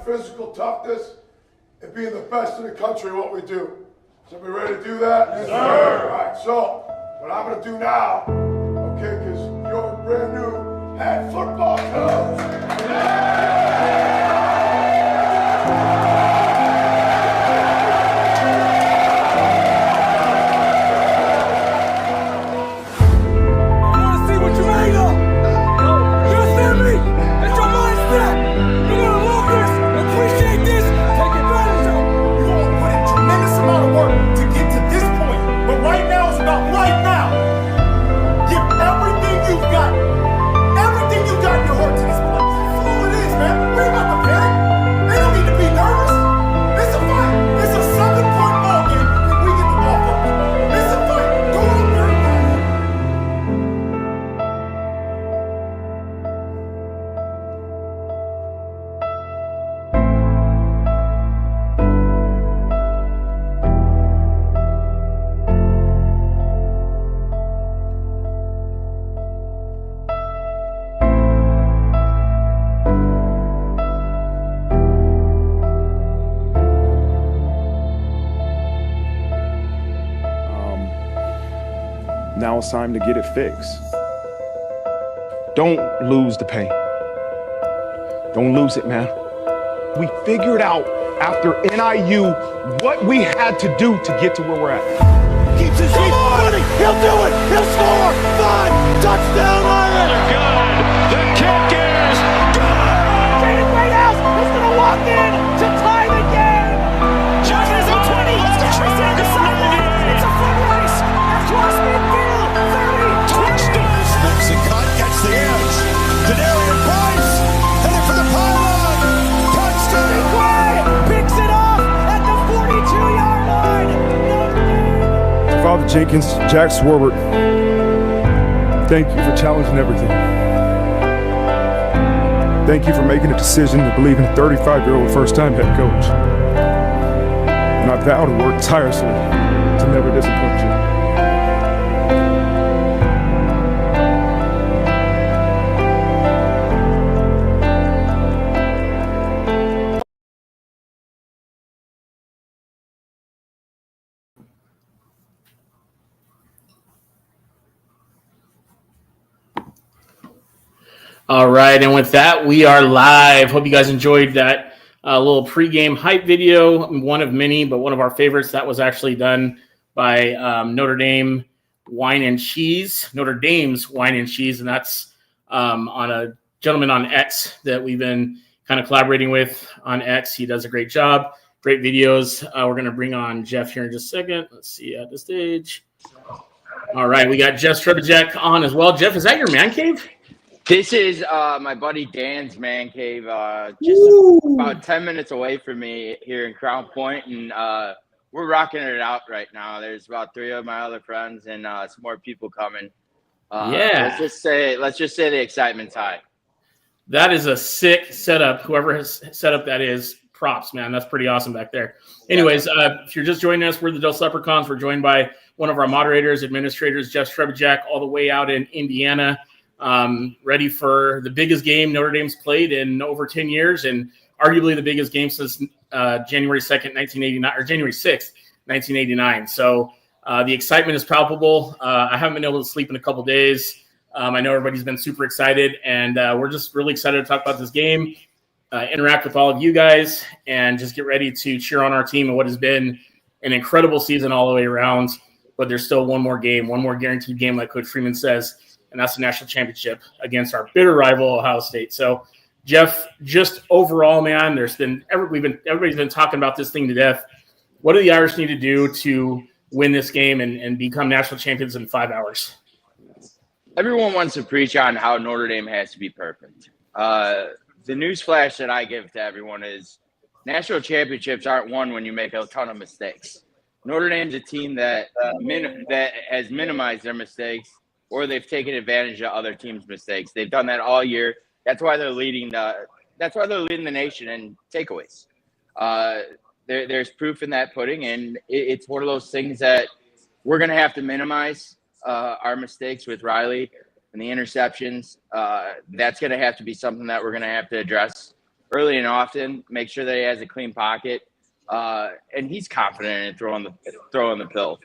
physical toughness, and being the best in the country at what we do. So we ready to do that? Yes, sir. All right, so what I'm going to do now, okay, because you're a brand new head football coach. Now it's time to get it fixed. Don't lose the pain. Don't lose it, man. We figured out after NIU what we had to do to get to where we're at. Keeps his feet running. He'll do it. He'll score. 5. Touchdown, Iron. Good. The kick is good. Jaden Greathouse is going to walk in to tie the game. Giants at 20. Jeffrey's on the sideline. It's a foot race. Across midfield. 30. Touchdown. Slips a cut. Gets the edge. Denarian Price. Headed for the pylon. Touchdown. Gray picks it off at the 42-yard line. Father Jenkins, Jack Strbjak, thank you for challenging everything. Thank you for making a decision to believe in a 35-year-old first-time head coach. And I vow to work tirelessly to never disappoint you. All right, and with that, we are live. Hope you guys enjoyed that little pregame hype video. One of many, but one of our favorites. That was actually done by Notre Dame's Wine and Cheese, and that's on a gentleman on X that we've been kind of collaborating with on X. He does a great job, great videos. We're going to bring on Jeff here in just a second. Let's see at the stage. All right, we got Jeff Strbjak on as well. Jeff, is that your man cave? This is my buddy Dan's man cave, just about 10 minutes away from me here in Crown Point, and we're rocking it out right now. There's about 3 of my other friends and some more people coming. Let's just say the excitement's high. That is a sick setup. Whoever has set up that is, props, man. That's pretty awesome back there. Anyways, if you're just joining us, we're the Dos Leprechauns. We're joined by one of our moderators, administrators, Jeff Strbjak, all the way out in Indiana. Ready for the biggest game Notre Dame's played in over 10 years, and arguably the biggest game since January 2nd, 1989, or January 6th, 1989. So the excitement is palpable. I haven't been able to sleep in a couple days. I know everybody's been super excited, and we're just really excited to talk about this game, interact with all of you guys, and just get ready to cheer on our team and what has been an incredible season all the way around. But there's still one more game, one more guaranteed game, like Coach Freeman says, and that's the national championship against our bitter rival, Ohio State. So, Jeff, just overall, man, everybody's been talking about this thing to death. What do the Irish need to do to win this game and become national champions in 5 hours? Everyone wants to preach on how Notre Dame has to be perfect. The news flash that I give to everyone is national championships aren't won when you make a ton of mistakes. Notre Dame's a team that has minimized their mistakes, or they've taken advantage of other teams' mistakes. They've done that all year. That's why they're leading the nation in takeaways. There's proof in that pudding, and it's one of those things that we're going to have to minimize our mistakes with Riley and the interceptions. That's going to have to be something that we're going to have to address early and often, make sure that he has a clean pocket, and he's confident in throwing the pill.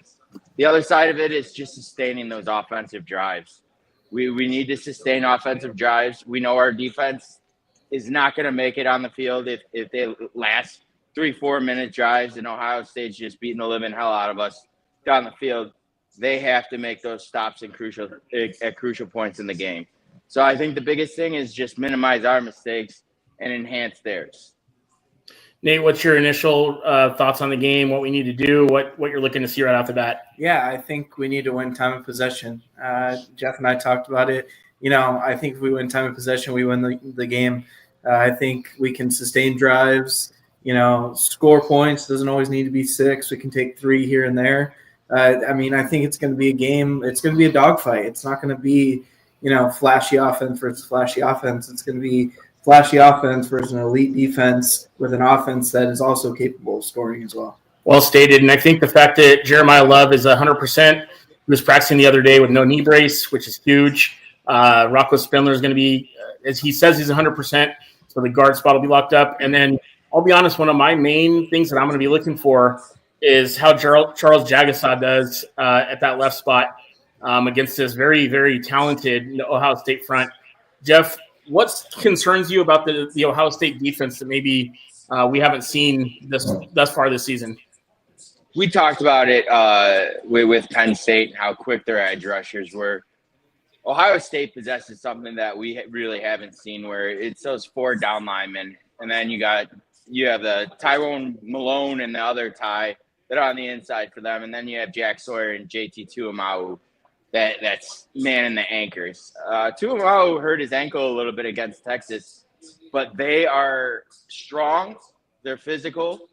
The other side of it is just sustaining those offensive drives. We need to sustain offensive drives. We know our defense is not going to make it on the field if they last 3-4 minute drives, and Ohio State's just beating the living hell out of us down the field. They have to make those stops at crucial points in the game. So I think the biggest thing is just minimize our mistakes and enhance theirs. Nate, what's your initial thoughts on the game, what we need to do, what you're looking to see right off the bat? Yeah, I think we need to win time of possession. Jeff and I talked about it. I think if we win time of possession, we win the game. I think we can sustain drives, score points. Doesn't always need to be 6. We can take 3 here and there. I think it's going to be a game. It's going to be a dogfight. It's not going to be, flashy offense versus flashy offense. It's going to be flashy offense versus an elite defense with an offense that is also capable of scoring as well. Well stated. And I think the fact that Jeremiah Love is 100%, he was practicing the other day with no knee brace, which is huge. Rocco Spindler is going to be, as he says, he's 100%. So the guard spot will be locked up. And then I'll be honest, one of my main things that I'm going to be looking for is how Charles Jagasaw does at that left spot against this very, very talented Ohio State front. Jeff, what concerns you about the Ohio State defense that maybe we haven't seen thus far this season? We talked about it with Penn State and how quick their edge rushers were. Ohio State possesses something that we really haven't seen, where it's those 4 down linemen, and then you have the Tyrone Malone and the other Ty that are on the inside for them, and then you have Jack Sawyer and JT Tuamau that's manning the anchors. Tuamau hurt his ankle a little bit against Texas, but they are strong, they're physical,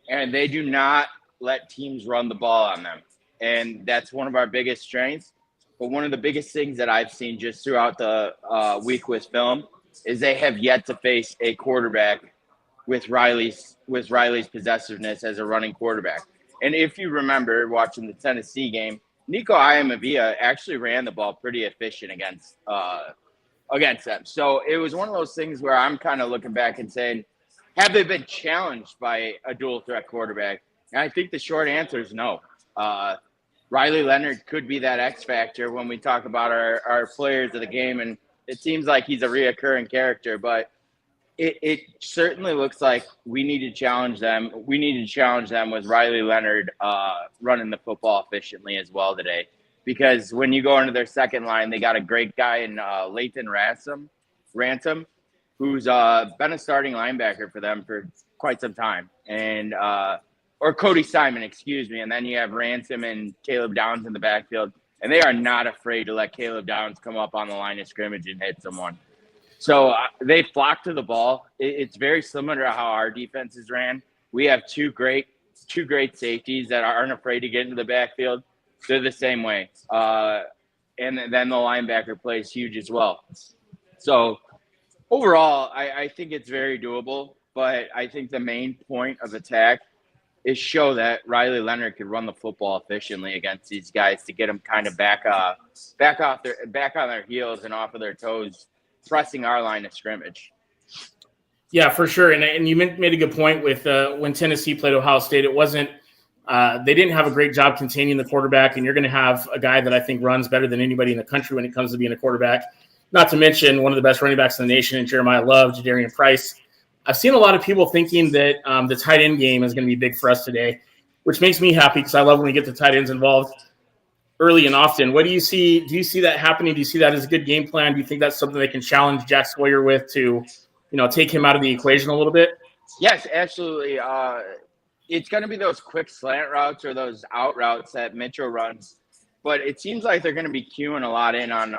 and they do not let teams run the ball on them, and that's one of our biggest strengths. But one of the biggest things that I've seen just throughout the week with film is they have yet to face a quarterback with Riley's possessiveness as a running quarterback. And if you remember watching the Tennessee game, Nico Iamavia actually ran the ball pretty efficient against them. So it was one of those things where I'm kind of looking back and saying, have they been challenged by a dual threat quarterback? And I think the short answer is no. Riley Leonard could be that X factor when we talk about our players of the game, and it seems like he's a reoccurring character, but it certainly looks like we need to challenge them. We need to challenge them with Riley Leonard running the football efficiently as well today, because when you go into their second line, they got a great guy in Lathan Ransom, who's been a starting linebacker for them for quite some time, and or Cody Simon, excuse me. And then you have Ransom and Caleb Downs in the backfield, and they are not afraid to let Caleb Downs come up on the line of scrimmage and hit someone. So they flock to the ball. It's very similar to how our defenses ran. We have two great safeties that aren't afraid to get into the backfield. They're the same way. And then the linebacker plays huge as well. So overall, I think it's very doable, but I think the main point of attack is show that Riley Leonard could run the football efficiently against these guys to get them kind of back on their heels and off of their toes, pressing our line of scrimmage. Yeah, for sure. And you made a good point with when Tennessee played Ohio State, it wasn't they didn't have a great job containing the quarterback, and you're going to have a guy that I think runs better than anybody in the country when it comes to being a quarterback. Not to mention one of the best running backs in the nation in Jeremiah Love, Jadarian Price. I've seen a lot of people thinking that the tight end game is going to be big for us today, which makes me happy because I love when we get the tight ends involved early and often. What do you see? Do you see that happening? Do you see that as a good game plan? Do you think that's something they can challenge Jack Sawyer with to, take him out of the equation a little bit? Yes, absolutely. It's going to be those quick slant routes or those out routes that Mitchell runs, but it seems like they're going to be queuing a lot in on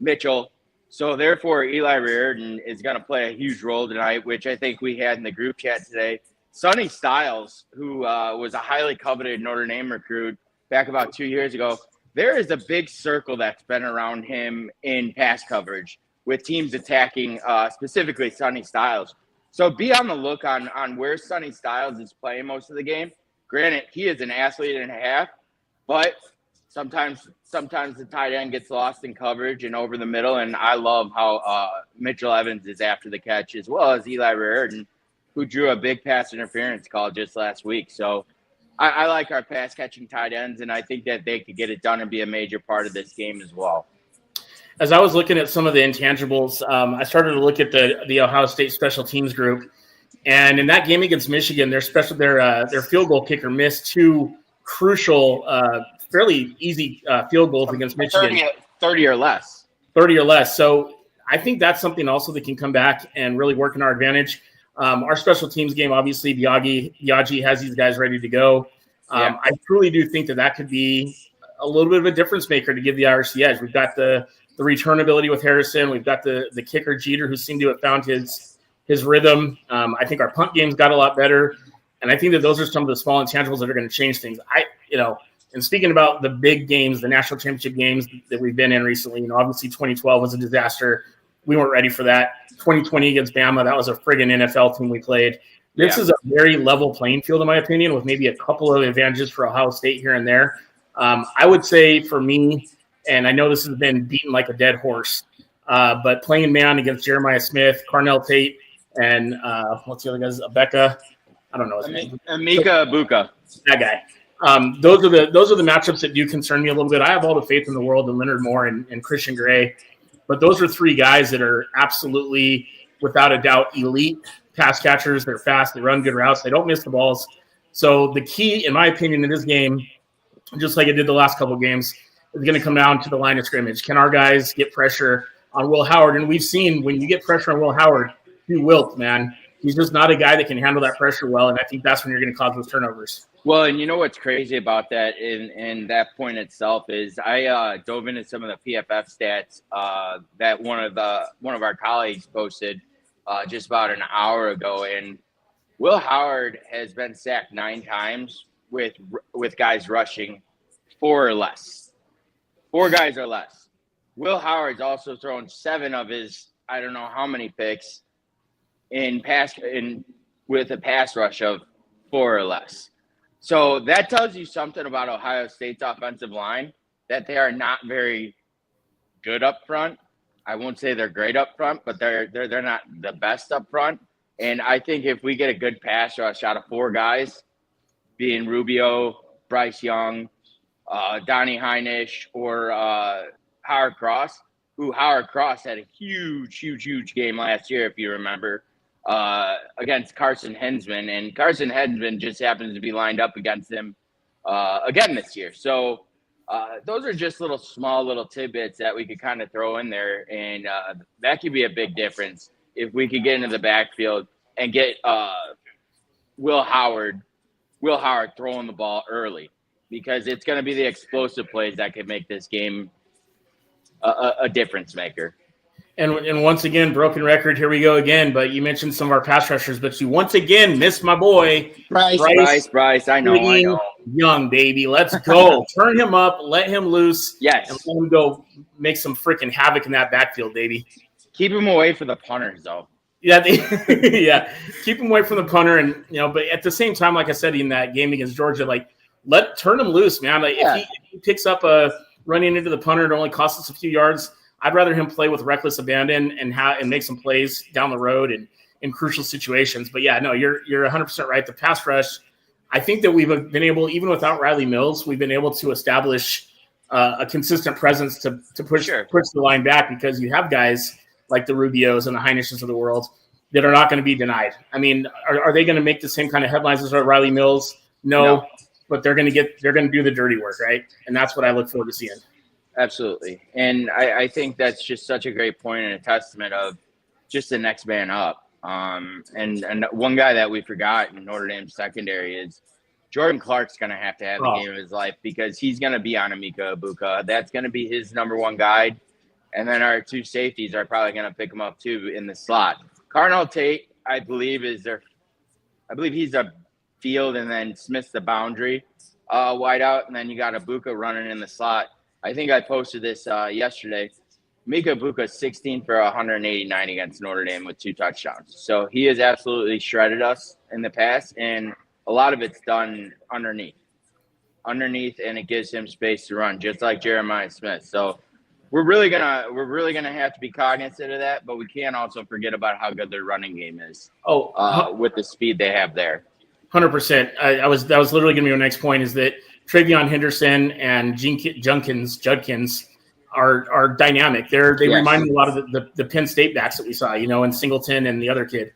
Mitchell. So therefore, Eli Reardon is going to play a huge role tonight, which I think we had in the group chat today. Sonny Styles, who was a highly coveted Notre Dame recruit back about 2 years ago, there is a big circle that's been around him in pass coverage with teams attacking specifically Sonny Styles. So be on the look on where Sonny Styles is playing most of the game. Granted, he is an athlete and a half, but Sometimes the tight end gets lost in coverage and over the middle, and I love how Mitchell Evans is after the catch, as well as Eli Reardon, who drew a big pass interference call just last week. So I like our pass-catching tight ends, and I think that they could get it done and be a major part of this game as well. As I was looking at some of the intangibles, I started to look at the Ohio State special teams group, and in that game against Michigan, their field goal kicker missed two crucial, fairly easy field goals against Michigan. 30 or less. 30 or less. So I think that's something also that can come back and really work in our advantage. Our special teams game, obviously, Biagi has these guys ready to go. I truly do think that could be a little bit of a difference maker to give the Irish the edge. We've got the return ability with Harrison. We've got the kicker Jeter, who seemed to have found his rhythm. I think our punt game's got a lot better. And I think that those are some of the small intangibles that are going to change things. And speaking about the big games, the national championship games that we've been in recently, obviously 2012 was a disaster. We weren't ready for that. 2020 against Bama, that was a friggin' NFL team we played. This is a very level playing field, in my opinion, with maybe a couple of advantages for Ohio State here and there. I would say for me, and I know this has been beaten like a dead horse, but playing man against Jeremiah Smith, Carnell Tate, and what's the other guy's? Abeka. I don't know his name. Emeka Egbuka. That guy. Those are the matchups that do concern me a little bit. I have all the faith in the world in Leonard Moore and Christian Gray, but those are three guys that are absolutely, without a doubt, elite pass catchers. They're fast. They run good routes. They don't miss the balls. So the key, in my opinion, in this game, just like it did the last couple of games, is going to come down to the line of scrimmage. Can our guys get pressure on Will Howard? And we've seen when you get pressure on Will Howard, he wilts, man. He's just not a guy that can handle that pressure well, and I think that's when you're going to cause those turnovers. Well, and you know what's crazy about that in that point itself is I dove into some of the PFF stats that one of our colleagues posted just about an hour ago, and Will Howard has been sacked 9 times with guys rushing 4 or less. 4 guys or less. Will Howard's also thrown 7 of his I don't know how many picks with a pass rush of 4 or less. So that tells you something about Ohio State's offensive line, that they are not very good up front. I won't say they're great up front, but they're not the best up front. And I think if we get a good pass rush out of 4 guys, being Rubio, Bryce Young, Donnie Heinisch, or Howard Cross, who Howard Cross had a huge game last year, if you remember, against Carson Hensman, and Carson Hensman just happens to be lined up against him again this year. So those are just small little tidbits that we could kind of throw in there, and that could be a big difference if we could get into the backfield and get Will Howard throwing the ball early, because it's going to be the explosive plays that could make this game a difference maker. And once again, broken record, here we go again. But you mentioned some of our pass rushers, but you once again missed my boy, Bryce. I know. Young, baby. Let's go. Turn him up. Let him loose. Yes. And let him go make some freaking havoc in that backfield, baby. Keep him away from the punters, though. Yeah, yeah. Keep him away from the punter, and but at the same time, like I said in that game against Georgia, turn him loose, man. If he picks up a running into the punter, it only costs us a few yards. I'd rather him play with reckless abandon and make some plays down the road and in crucial situations. But yeah, no, you're 100% right. The pass rush, I think that we've been able, even without Riley Mills, we've been able to establish a consistent presence to push the line back, because you have guys like the Rubios and the Heinishes of the world that are not going to be denied. I mean, are they going to make the same kind of headlines as Riley Mills? No. But they're going to do the dirty work, right? And that's what I look forward to seeing. Absolutely. And I think that's just such a great point and a testament of just the next man up. And one guy that we forgot in Notre Dame secondary is Jordan Clark's going to have the game of his life, because he's going to be on Emeka Egbuka. That's going to be his number one guide. And then our 2 safeties are probably going to pick him up too in the slot. Carnell Tate, I believe he's a field, and then Smith's the boundary wide out. And then you got Egbuka running in the slot. I think I posted this yesterday. Emeka Egbuka 16 for 189 against Notre Dame with 2 touchdowns. So he has absolutely shredded us in the past, and a lot of it's done underneath. underneath, and it gives him space to run, just like Jeremiah Smith. So we're really gonna have to be cognizant of that, but we can't also forget about how good their running game is. With the speed they have there. 100%. That was literally going to be my next point, is that Travion Henderson and Judkins are dynamic. They remind me a lot of the Penn State backs that we saw, and Singleton and the other kid.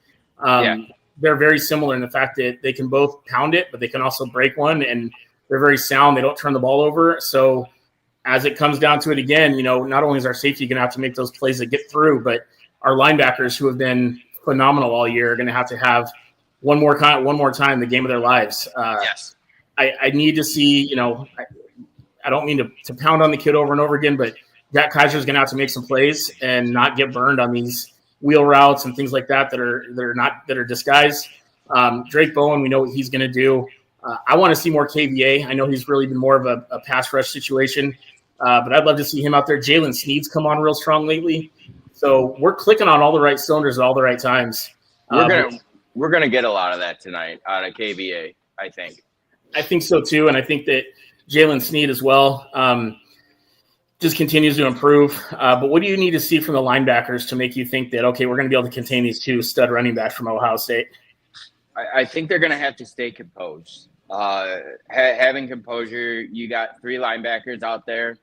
They're very similar in the fact that they can both pound it, but they can also break one, and they're very sound. They don't turn the ball over. So as it comes down to it again, not only is our safety going to have to make those plays that get through, but our linebackers, who have been phenomenal all year, are going to have one more time the game of their lives. Yes. I need to see, I don't mean to pound on the kid over and over again, but Jack Kaiser is going to have to make some plays and not get burned on these wheel routes and things like that are disguised. Drake Bowen, we know what he's going to do. I want to see more KVA. I know he's really been more of a pass rush situation, but I'd love to see him out there. Jalen Sneed's come on real strong lately. So we're clicking on all the right cylinders at all the right times. We're gonna get a lot of that tonight out of KVA, I think. I think so too, and I think that Jalen Sneed as well just continues to improve. But what do you need to see from the linebackers to make you think that, okay, we're going to be able to contain these two stud running backs from Ohio State? I think they're going to have to stay composed. Having composure, you got three linebackers out there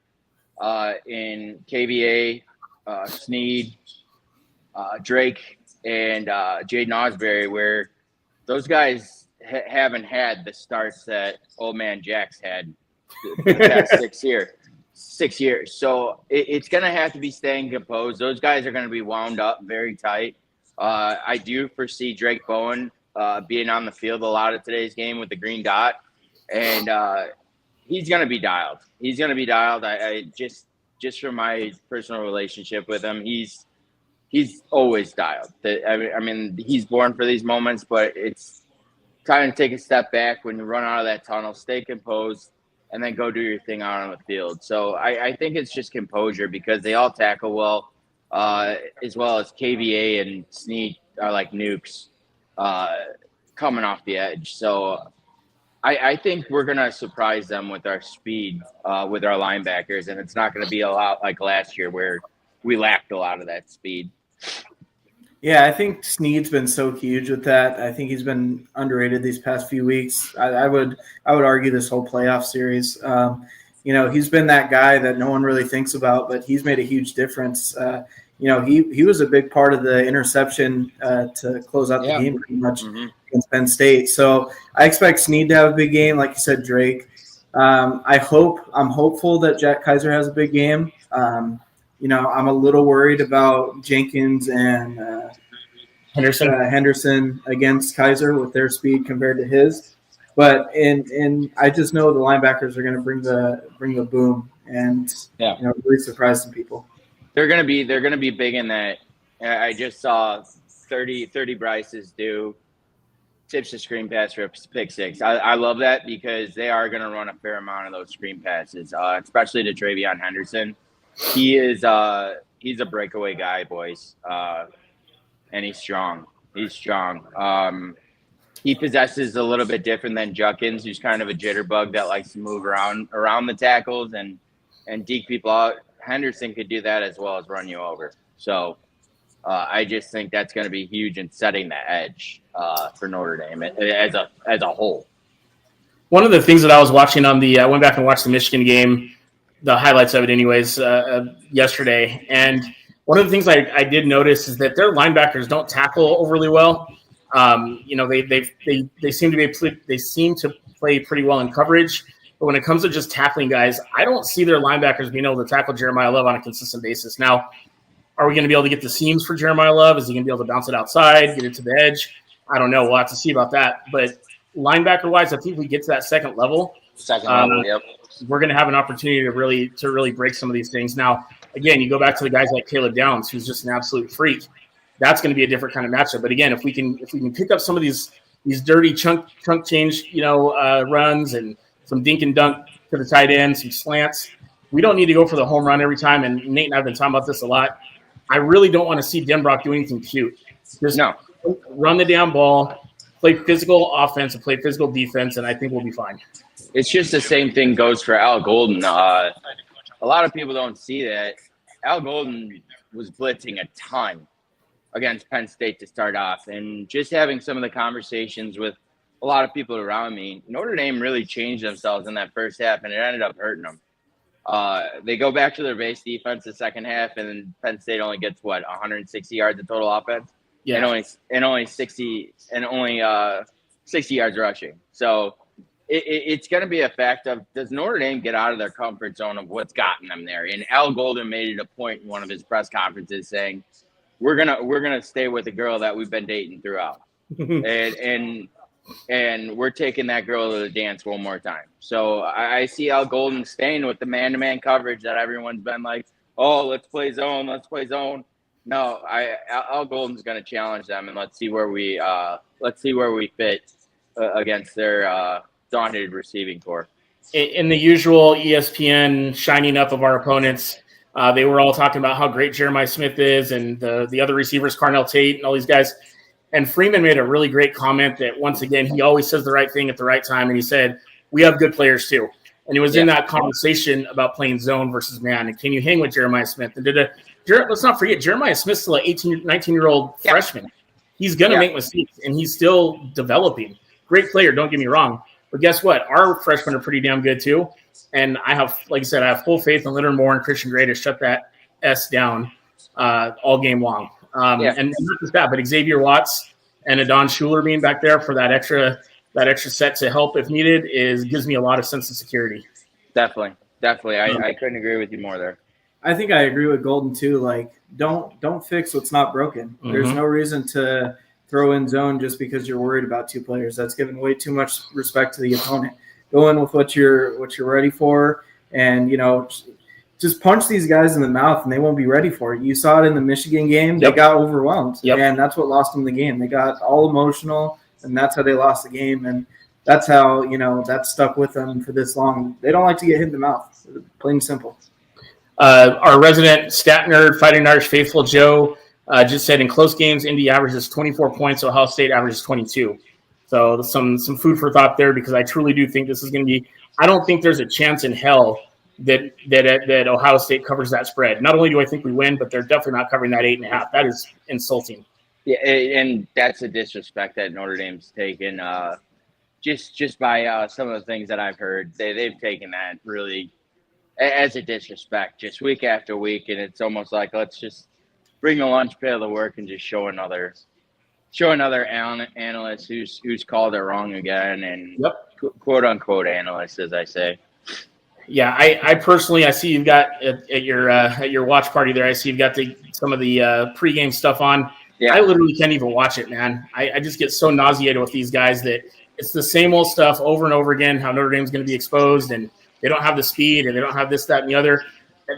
in KVA, Sneed, Drake, and Jaden Osbury, where those guys haven't had the starts that old man Jack's had the past 6 years. So it's going to have to be staying composed. Those guys are going to be wound up very tight. I do foresee Drake Bowen being on the field a lot of today's game with the green dot, and he's going to be dialed. I just from my personal relationship with him, he's always dialed. I mean, he's born for these moments, but it's time to take a step back when you run out of that tunnel, stay composed, and then go do your thing out on the field. So I think it's just composure, because they all tackle well, as well as KVA and Sneed are like nukes coming off the edge. So I think we're going to surprise them with our speed with our linebackers, and it's not going to be a lot like last year where we lacked a lot of that speed. Yeah, I think Sneed's been so huge with that. I think he's been underrated these past few weeks. I would argue this whole playoff series. He's been that guy that no one really thinks about, but he's made a huge difference. He was a big part of the interception to close out the game pretty much against Penn State. So I expect Sneed to have a big game, like you said, Drake. I'm hopeful that Jack Kaiser has a big game. I'm a little worried about Jenkins and Henderson against Kaiser with their speed compared to his. But I just know the linebackers are going to bring the boom and really surprise some people. They're going to be big in that. I just saw 30 Bryces do tips to screen pass for a pick six. I love that, because they are going to run a fair amount of those screen passes, especially to Travion Henderson. He's a breakaway guy, boys, and he's strong. He possesses a little bit different than Judkins, who's kind of a jitterbug that likes to move around the tackles and deke people out. Henderson could do that as well as run you over. So I just think that's going to be huge in setting the edge for Notre Dame as a whole. One of the things that I was watching I went back and watched the Michigan game, the highlights of it anyways, yesterday. And one of the things I did notice is that their linebackers don't tackle overly well. They seem to play pretty well in coverage. But when it comes to just tackling guys, I don't see their linebackers being able to tackle Jeremiah Love on a consistent basis. Now, are we going to be able to get the seams for Jeremiah Love? Is he going to be able to bounce it outside, get it to the edge? I don't know. We'll have to see about that. But linebacker-wise, I think we get to that second level. Yep. We're going to have an opportunity to really break some of these things. Now, again, you go back to the guys like Caleb Downs, who's just an absolute freak. That's going to be a different kind of matchup. But again, if we can pick up some of these dirty chunk change, runs and some dink and dunk to the tight end, some slants, we don't need to go for the home run every time. And Nate and I have been talking about this a lot. I really don't want to see Denbrock do anything cute. Just run the damn ball, play physical offense, and play physical defense, and I think we'll be fine. It's just the same thing goes for Al Golden. A lot of people don't see that. Al Golden was blitzing a ton against Penn State to start off. And just having some of the conversations with a lot of people around me, Notre Dame really changed themselves in that first half, and it ended up hurting them. They go back to their base defense the second half, and then Penn State only gets, 160 yards of total offense? Yeah. And only 60 yards rushing. So it's going to be a fact of, does Notre Dame get out of their comfort zone of what's gotten them there? And Al Golden made it a point in one of his press conferences saying, we're gonna stay with the girl that we've been dating throughout, and we're taking that girl to the dance one more time. So I see Al Golden staying with the man-to-man coverage that everyone's been like, oh, let's play zone. No, Al Golden's going to challenge them, and let's see where we fit against their daunted receiving corps. In the usual ESPN shining up of our opponents, they were all talking about how great Jeremiah Smith is, and the other receivers, Carnell Tate, and all these guys. And Freeman made a really great comment that, once again, he always says the right thing at the right time. And he said, we have good players too. And he was in that conversation about playing zone versus man. And can you hang with Jeremiah Smith? And let's not forget, Jeremiah Smith's still an 18, 19-year-old freshman. He's going to make mistakes, and he's still developing. Great player, don't get me wrong. But guess what? Our freshmen are pretty damn good too. And I have full faith in Leonard Moore and Christian Gray to shut that S down all game long. And not just that, but Xavier Watts and Adon Schuler being back there for that extra set to help if needed gives me a lot of sense of security. Definitely. I couldn't agree with you more there. I think I agree with Golden too. Like, don't fix what's not broken. Mm-hmm. There's no reason to throw in zone just because you're worried about two players. That's giving way too much respect to the opponent. Go in with what you're ready for, and just punch these guys in the mouth and they won't be ready for it. You saw it in the Michigan game. They got overwhelmed, and that's what lost them the game. They got all emotional, and that's how they lost the game. And that's how, that stuck with them for this long. They don't like to get hit in the mouth, plain and simple. Our resident stat nerd, Fighting Irish faithful, Joe, just said in close games, Indy averages 24 points, Ohio State averages 22. So some food for thought there, because I truly do think this is going to be – I don't think there's a chance in hell that Ohio State covers that spread. Not only do I think we win, but they're definitely not covering that 8.5. That is insulting. Yeah, and that's a disrespect that Notre Dame's taken. Just by some of the things that I've heard, they've taken that really as a disrespect, just week after week, and it's almost like, let's just bring the lunch pail to work and just show another analyst who's called it wrong again, and quote unquote analyst, as I say. Yeah, I personally, I see you've got at your watch party there, I see you've got some of the pregame stuff on. Yeah. I literally can't even watch it, man. I just get so nauseated with these guys that it's the same old stuff over and over again, how Notre Dame's going to be exposed and they don't have the speed and they don't have this, that, and the other.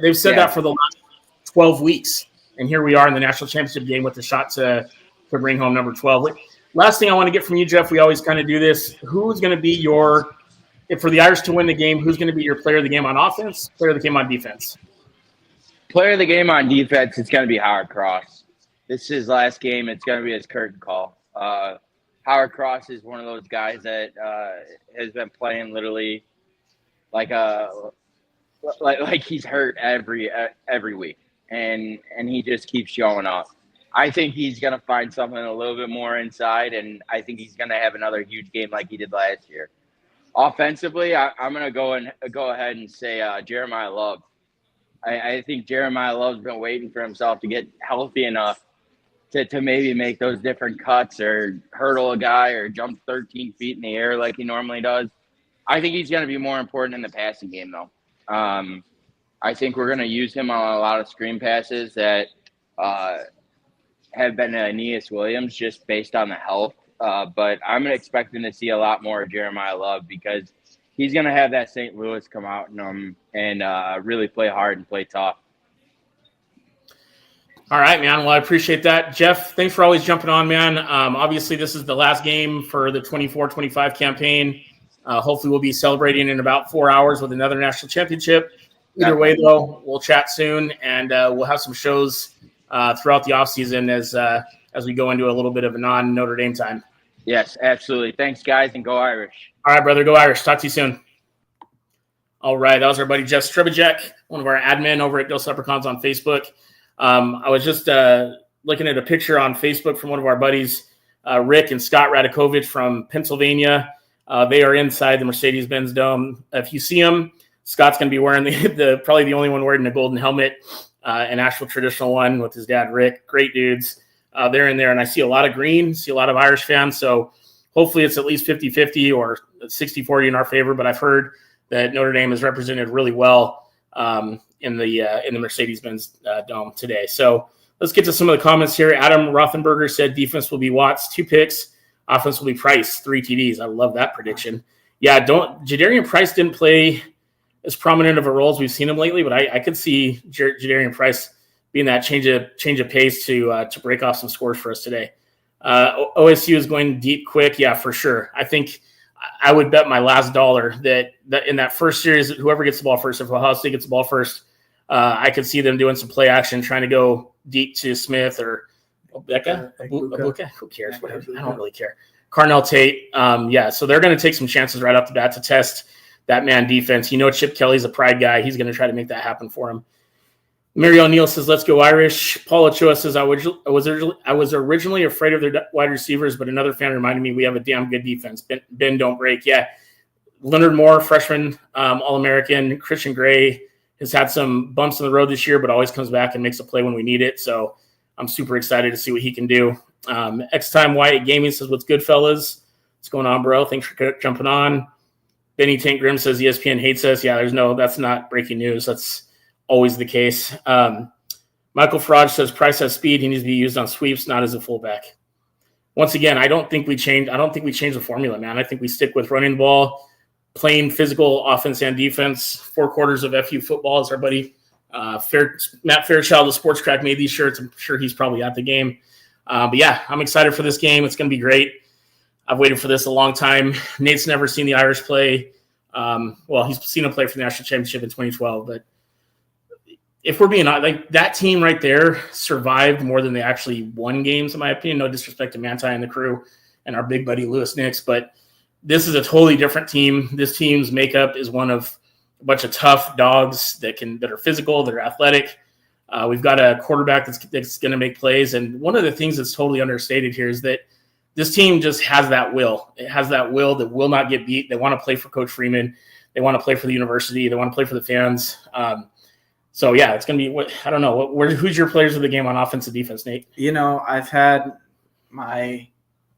They've said that for the last 12 weeks. And here we are in the national championship game with the shot to bring home number 12. Last thing I want to get from you, Jeff, we always kind of do this. Who's going to be for the Irish to win the game, who's going to be your player of the game on offense, player of the game on defense? Player of the game on defense, it's going to be Howard Cross. This is his last game. It's going to be his curtain call. Howard Cross is one of those guys that has been playing literally like he's hurt every week, and he just keeps showing up. I think he's going to find something a little bit more inside, and I think he's going to have another huge game like he did last year. Offensively, I'm going to go ahead and say Jeremiah Love. I think Jeremiah Love's been waiting for himself to get healthy enough to maybe make those different cuts or hurdle a guy or jump 13 feet in the air like he normally does. I think he's going to be more important in the passing game, though. I think we're going to use him on a lot of screen passes that have been Aeneas Williams just based on the health. But I'm expecting to see a lot more of Jeremiah Love because he's going to have that St. Louis come out in him and really play hard and play tough. All right, man. Well, I appreciate that. Jeff, thanks for always jumping on, man. Obviously, this is the last game for the 24-25 campaign. Hopefully, we'll be celebrating in about 4 hours with another national championship. Either way, though, we'll chat soon, and we'll have some shows throughout the offseason as we go into a little bit of a non-Notre Dame time. Yes, absolutely. Thanks, guys, and go Irish. All right, brother. Go Irish. Talk to you soon. All right, that was our buddy Jeff Strbjak, one of our admin over at Ghost Leprechauns on Facebook. I was just looking at a picture on Facebook from one of our buddies, Rick and Scott Radakovich from Pennsylvania. They are inside the Mercedes-Benz Dome. If you see them, Scott's going to be wearing the probably the only one wearing the golden helmet, an actual traditional one with his dad, Rick. Great dudes. They're in there, and I see a lot of green, see a lot of Irish fans. So hopefully it's at least 50-50 or 60-40 in our favor. But I've heard that Notre Dame is represented really well in the Mercedes-Benz Dome today. So let's get to some of the comments here. Adam Rothenberger said defense will be Watts, 2 picks. Offense will be Price, 3 TDs. I love that prediction. Yeah, Jadarian Price didn't play as prominent of a role as we've seen him lately, but I could see Jadarian Price being that change of pace to break off some scores for us today. OSU is going deep quick. Yeah, for sure. I think I would bet my last dollar that in that first series, whoever gets the ball first, if Ohio State gets the ball first, I could see them doing some play action, trying to go deep to Smith or Becca. Who cares? Whatever. I don't really care. Carnell Tate. So they're going to take some chances right off the bat to test that man defense. Chip Kelly's a pride guy. He's going to try to make that happen for him. Mary O'Neill says, let's go Irish. Paul Ochoa says, I was originally afraid of their wide receivers, but another fan reminded me we have a damn good defense. Ben don't break. Yeah. Leonard Moore, freshman, All-American. Christian Gray has had some bumps in the road this year, but always comes back and makes a play when we need it. So I'm super excited to see what he can do. X-Time Wyatt Gaming says, what's good, fellas? What's going on, bro? Thanks for jumping on. Benny Tank Grimm says ESPN hates us. Yeah, that's not breaking news. That's always the case. Michael Farage says Price has speed. He needs to be used on sweeps, not as a fullback. Once again, I don't think we change the formula, man. I think we stick with running the ball, playing physical offense and defense. 4 quarters of FU football, as our buddy Matt Fairchild of Sports Crack made these shirts. I'm sure he's probably at the game. But yeah, I'm excited for this game. It's going to be great. I've waited for this a long time. Nate's never seen the Irish play. He's seen them play for the national championship in 2012. But if we're being like that team right there survived more than they actually won games, in my opinion. No disrespect to Manti and the crew and our big buddy Lewis Nix, but this is a totally different team. This team's makeup is one of a bunch of tough dogs that are physical, that are athletic. We've got a quarterback that's going to make plays. And one of the things that's totally understated here is that this team just has that will. It has that will that will not get beat. They want to play for Coach Freeman. They want to play for the university. They want to play for the fans. So, yeah, it's going to be – I don't know. Who's your players of the game on offense and defense, Nate? I've had my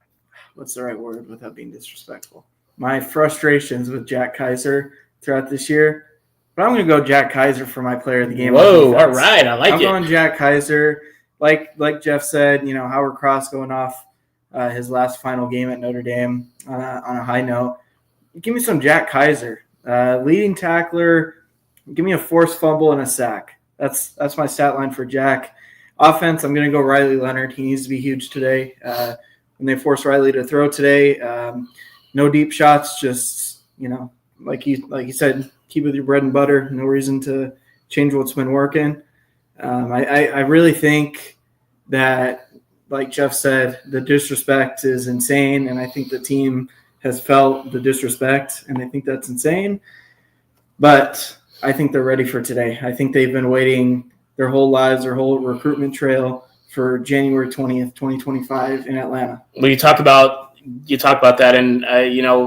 – what's the right word without being disrespectful? My frustrations with Jack Kaiser throughout this year. But I'm going to go Jack Kaiser for my player of the game. Whoa, all right. I like it. I'm going Jack Kaiser. Like Jeff said, Howard Cross going off his last final game at Notre Dame on a high note. Give me some Jack Kaiser. Leading tackler. Give me a forced fumble and a sack. That's my stat line for Jack. Offense, I'm going to go Riley Leonard. He needs to be huge today. When they force Riley to throw today, no deep shots. Just like he said, keep with your bread and butter. No reason to change what's been working. I really think that, like Jeff said, the disrespect is insane, and I think the team has felt the disrespect, and I think that's insane. But I think they're ready for today. I think they've been waiting their whole lives, their whole recruitment trail for January 20th, 2025 in Atlanta. Well, you talk about that, and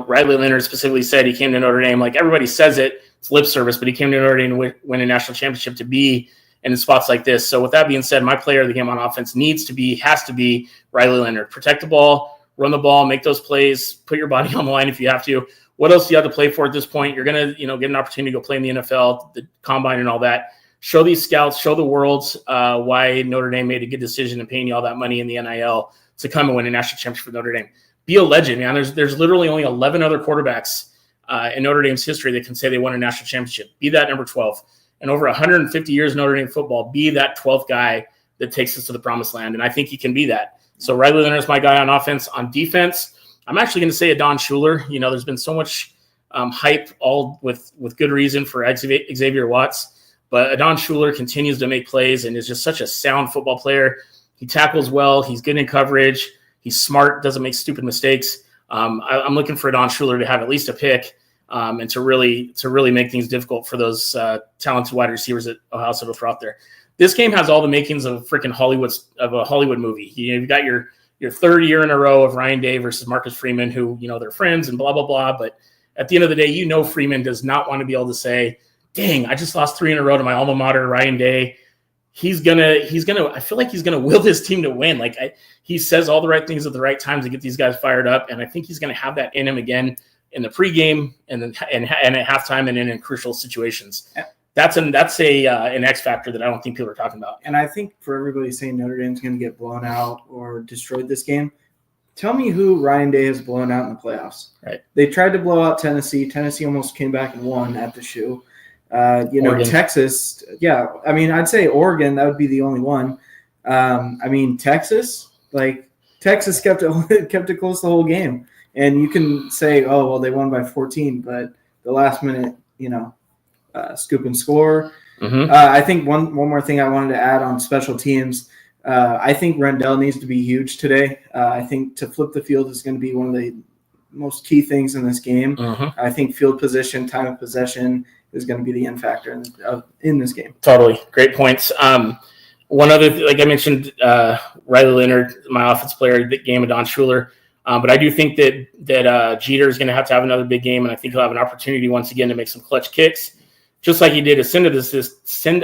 Riley Leonard specifically said he came to Notre Dame. Like everybody says it's lip service, but he came to Notre Dame to win a national championship to be in spots like this. So with that being said, my player of the game on offense has to be Riley Leonard. Protect the ball, run the ball, make those plays, put your body on the line if you have to. What else do you have to play for at this point? You're going to, get an opportunity to go play in the NFL, the combine and all that. Show these scouts, show the world why Notre Dame made a good decision in paying you all that money in the NIL to come and win a national championship for Notre Dame. Be a legend, man. There's literally only 11 other quarterbacks in Notre Dame's history that can say they won a national championship. Be that number 12. And over 150 years of Notre Dame football, be that 12th guy that takes us to the promised land. And I think he can be that. So Riley Leonard is my guy on offense. On defense, I'm actually going to say Adon Schuler. There's been so much hype, all with good reason, for Xavier Watts. But Adon Schuler continues to make plays and is just such a sound football player. He tackles well. He's good in coverage. He's smart, doesn't make stupid mistakes. I'm looking for Adon Schuler to have at least a pick and to really make things difficult for those talented wide receivers that Ohio State will throw out there. This game has all the makings of freaking a Hollywood movie. You've got your third year in a row of Ryan Day versus Marcus Freeman, who, they're friends and blah, blah, blah. But at the end of the day, Freeman does not want to be able to say, dang, I just lost 3 in a row to my alma mater, Ryan Day. I feel like he's gonna will this team to win. He says all the right things at the right times to get these guys fired up, and I think he's gonna have that in him again in the pregame and at halftime and in crucial situations. That's an X factor that I don't think people are talking about. And I think for everybody saying Notre Dame's gonna get blown out or destroyed this game, tell me who Ryan Day has blown out in the playoffs. Right? They tried to blow out Tennessee. Tennessee almost came back and won at the shoe. Oregon. Texas, I'd say Oregon, that would be the only one. Texas kept it close the whole game. And you can say, oh, well, they won by 14, but the last minute, scoop and score. Mm-hmm. I think one more thing I wanted to add on special teams. I think Rendell needs to be huge today. I think to flip the field is going to be one of the most key things in this game. Mm-hmm. I think field position, time of possession is going to be the end factor in this game. Totally. Great points. One other, like I mentioned, Riley Leonard, my offensive player of the game, and Don Schuler. But I do think that Jeter is going to have another big game, and I think he'll have an opportunity once again to make some clutch kicks, just like he did to send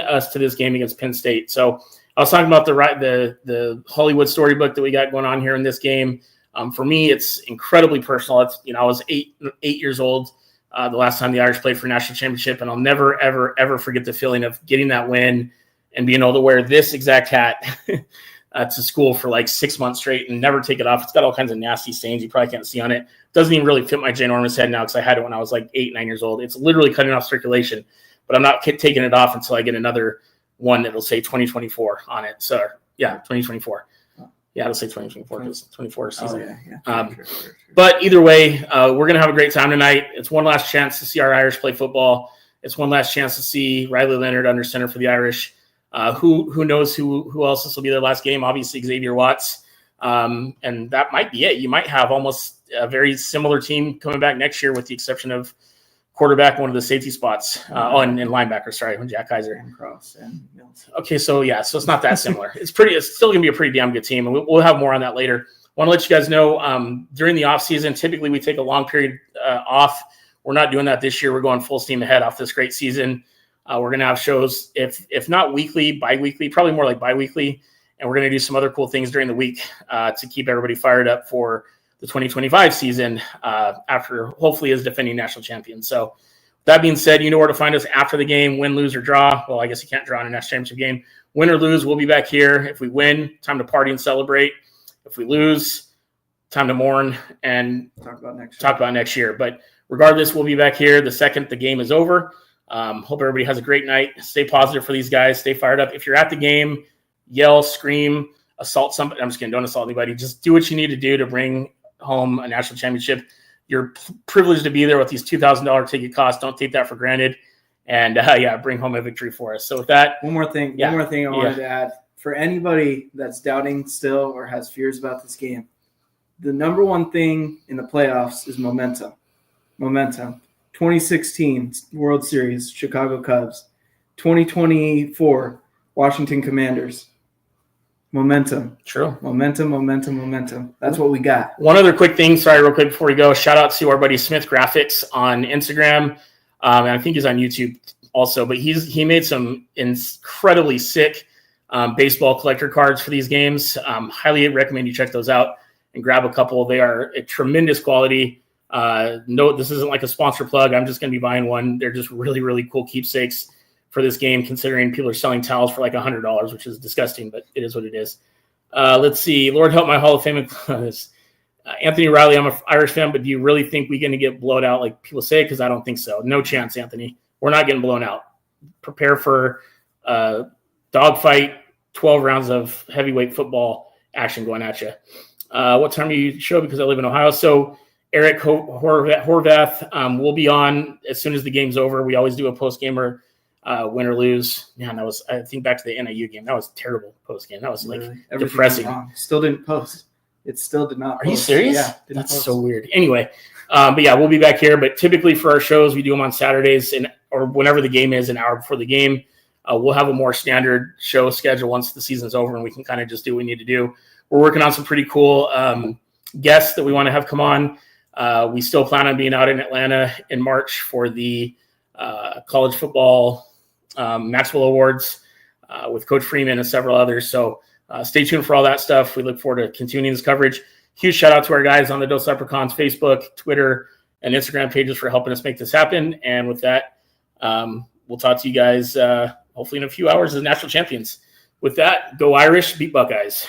us to this game against Penn State. So I was talking about the Hollywood storybook that we got going on here in this game. For me, it's incredibly personal. I was eight years old the last time the Irish played for a national championship, and I'll never, ever, ever forget the feeling of getting that win and being able to wear this exact hat to school for like 6 months straight and never take it off. It's got all kinds of nasty stains you probably can't see on it. Doesn't even really fit my ginormous head now because I had it when I was like 8, 9 years old. It's literally cutting off circulation, but I'm not taking it off until I get another one that'll say 2024 on it. So, 2024. Yeah, it'll say 2024 because 24 season. Oh, yeah. Sure. But either way, we're going to have a great time tonight. It's one last chance to see our Irish play football. It's one last chance to see Riley Leonard under center for the Irish. Who knows who else this will be their last game? Obviously, Xavier Watts. And that might be it. You might have almost a very similar team coming back next year with the exception of quarterback, one of the safety spots, and linebacker, sorry, Jack Kaiser. And Cross and Mills. Okay, so it's not that similar. It's still going to be a pretty damn good team, and we'll have more on that later. Want to let you guys know, during the offseason, typically we take a long period off. We're not doing that this year. We're going full steam ahead off this great season. We're going to have shows, if not weekly, bi-weekly, probably more like bi-weekly, and we're going to do some other cool things during the week to keep everybody fired up for the 2025 season after hopefully as defending national champions. So that being said, you know where to find us after the game, win, lose, or draw. Well, I guess you can't draw in a national championship game. Win or lose, we'll be back here. If we win, time to party and celebrate. If we lose, time to mourn and talk about next year. But regardless, we'll be back here the second the game is over. Hope everybody has a great night. Stay positive for these guys. Stay fired up. If you're at the game, yell, scream, assault somebody. I'm just kidding. Don't assault anybody. Just do what you need to do to bring home a national championship. You're privileged to be there with these $2,000 ticket costs. Don't take that for granted. And bring home a victory for us. So with that, one more thing I wanted to add for anybody that's doubting still or has fears about this game. The number one thing in the playoffs is momentum. 2016 World Series, Chicago Cubs. 2024 Washington Commanders. Momentum. True. Momentum. That's what we got. One other quick thing, real quick before we go. Shout out to our buddy Smith Graphics on Instagram. And I think he's on YouTube also. But he made some incredibly sick baseball collector cards for these games. Highly recommend you check those out and grab a couple. They are a tremendous quality. No, this isn't like a sponsor plug. I'm just going to be buying one. They're just really, really cool keepsakes for this game, considering people are selling towels for like $100, which is disgusting, but it is what it is. Let's see. Lord help my Hall of Fame. Anthony Riley, I'm an Irish fan, but do you really think we're going to get blown out like people say? Because I don't think so. No chance, Anthony. We're not getting blown out. Prepare for dogfight, 12 rounds of heavyweight football action going at you. What time do you show? Because I live in Ohio. So Eric Horvath will be on as soon as the game's over. We always do a post-gamer win or lose. Man, that was, I think back to the NIU game. That was a terrible post-game. That was depressing. Still didn't post. It still did not post. Are you serious? Yeah. That's post. So weird. Anyway, But yeah, we'll be back here. But typically for our shows, we do them on Saturdays or whenever the game is, an hour before the game. We'll have a more standard show schedule once the season's over, and we can kind of just do what we need to do. We're working on some pretty cool guests that we want to have come on. We still plan on being out in Atlanta in March for the college football Maxwell Awards with Coach Freeman and several others. So stay tuned for all that stuff. We look forward to continuing this coverage. Huge shout out to our guys on the Dos Leprechauns Facebook, Twitter, and Instagram pages for helping us make this happen. And with that, we'll talk to you guys hopefully in a few hours as national champions. With that, go Irish, beat Buckeyes.